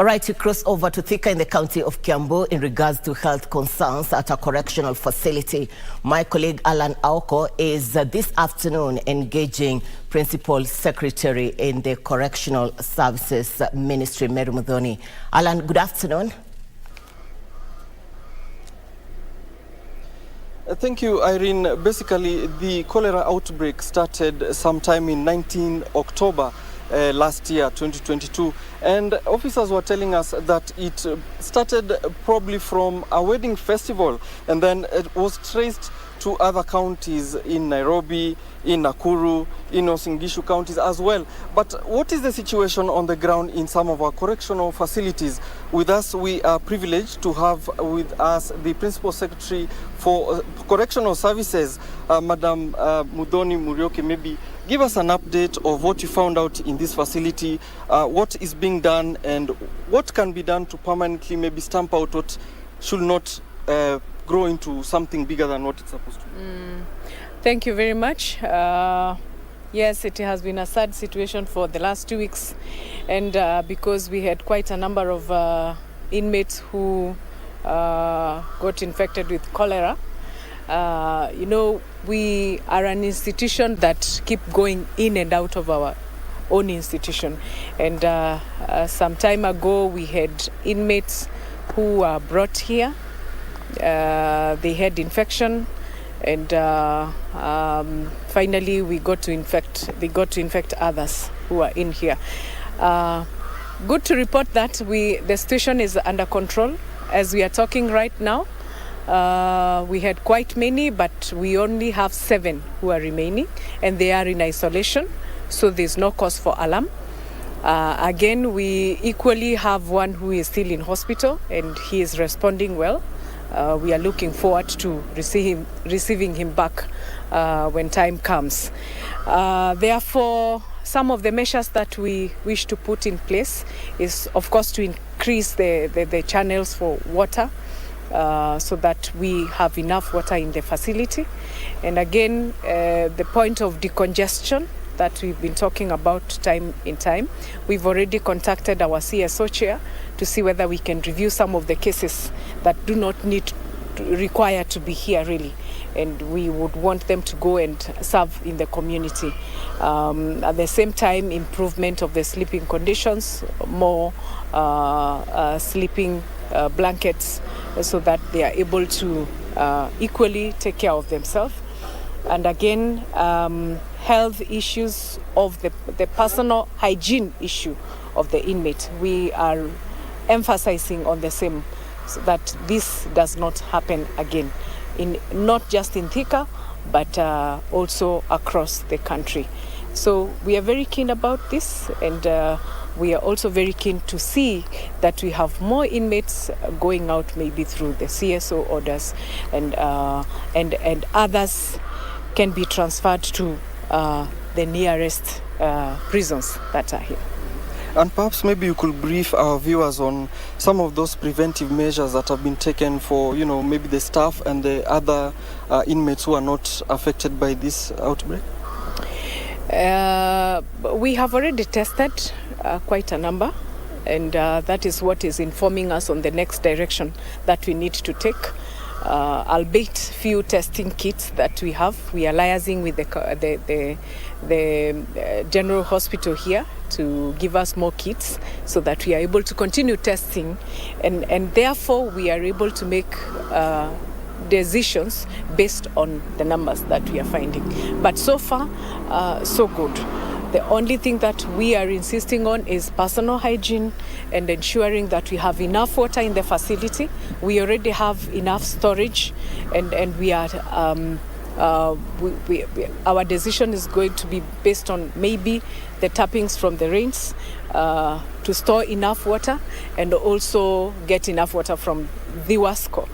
All right, we cross over to Thika in the county of Kiambu in regards to health concerns at a correctional facility. My colleague Alan Aoko is this afternoon engaging Principal Secretary in the Correctional Services Ministry, Mary Muthoni. Alan, good afternoon. Thank you, Irene. Basically, the cholera outbreak started sometime in 19 October last year, 2022. And officers were telling us that it started probably from a wedding festival, and then it was traced to other counties in Nairobi, in Nakuru, in Uasin Gishu counties as well. But what is the situation on the ground in some of our correctional facilities? With us, we are privileged to have with us the Principal Secretary for Correctional Services, Madam Muthoni Murioke. Maybe give us an update of what you found out in this facility, what is being done, and what can be done to permanently maybe stamp out what should not grow into something bigger than what it's supposed to be. Thank you very much. Yes, it has been a sad situation for the last 2 weeks, and because we had quite a number of inmates who got infected with cholera. You know, we are an institution that keep going in and out of our own institution, and some time ago we had inmates who were brought here. They had infection, and finally they got to infect others who are in here. Good to report that the situation is under control as we are talking right now. We had quite many, but we only have 7 who are remaining, and they are in isolation, so there's no cause for alarm. Again, we equally have one who is still in hospital, and he is responding well. We are looking forward to receiving him back when time comes. Therefore, some of the measures that we wish to put in place is, of course, to increase the channels for water, so that we have enough water in the facility. And again, the point of decongestion that we've been talking about time in time, we've already contacted our CSO chair to see whether we can review some of the cases that do not require to be here really, and we would want them to go and serve in the community. At the same time, improvement of the sleeping conditions, more sleeping blankets, so that they are able to equally take care of themselves. And again, health issues of the personal hygiene issue of the inmate. We are emphasizing on the same, so that this does not happen again, not just in Thika, but also across the country. So we are very keen about this, and we are also very keen to see that we have more inmates going out, maybe through the CSO orders, and others can be transferred to the nearest prisons that are here. And perhaps maybe you could brief our viewers on some of those preventive measures that have been taken for, you know, maybe the staff and the other inmates who are not affected by this outbreak. We have already tested quite a number, and that is what is informing us on the next direction that we need to take. Albeit few testing kits that we have, we are liaising with the general hospital here to give us more kits, so that we are able to continue testing, and therefore we are able to make decisions based on the numbers that we are finding. But so far, so good. The only thing that we are insisting on is personal hygiene and ensuring that we have enough water in the facility. We already have enough storage, and we are our decision is going to be based on maybe the tappings from the rains to store enough water, and also get enough water from the Wasco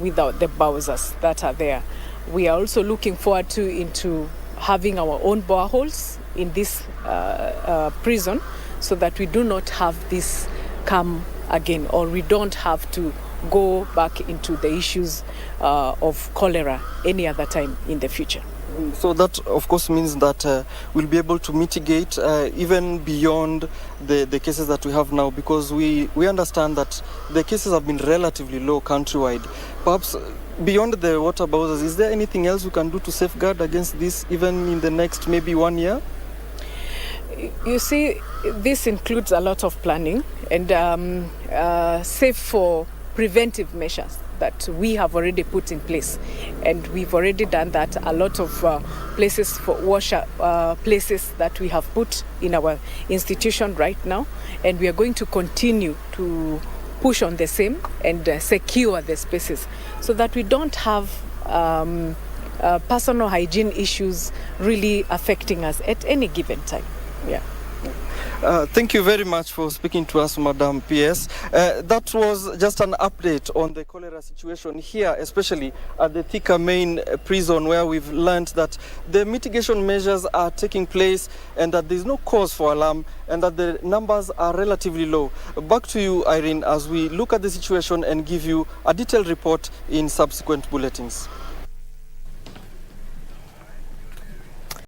without the Bowsers that are there. We are also looking forward into having our own boreholes in this prison, so that we do not have this come again, or we don't have to go back into the issues of cholera any other time in the future. So that, of course, means that we'll be able to mitigate even beyond the cases that we have now, because we understand that the cases have been relatively low countrywide. Perhaps beyond the water bowsers, is there anything else we can do to safeguard against this, even in the next maybe 1 year? You see, this includes a lot of planning and save for preventive measures that we have already put in place, and we've already done that. A lot of places for places that we have put in our institution right now, and we are going to continue to push on the same and secure the spaces so that we don't have personal hygiene issues really affecting us at any given time. Yeah. Thank you very much for speaking to us, Madam PS. That was just an update on the cholera situation here, especially at the Thika main prison, where we've learned that the mitigation measures are taking place and that there's no cause for alarm and that the numbers are relatively low. Back to you, Irene, as we look at the situation and give you a detailed report in subsequent bulletins.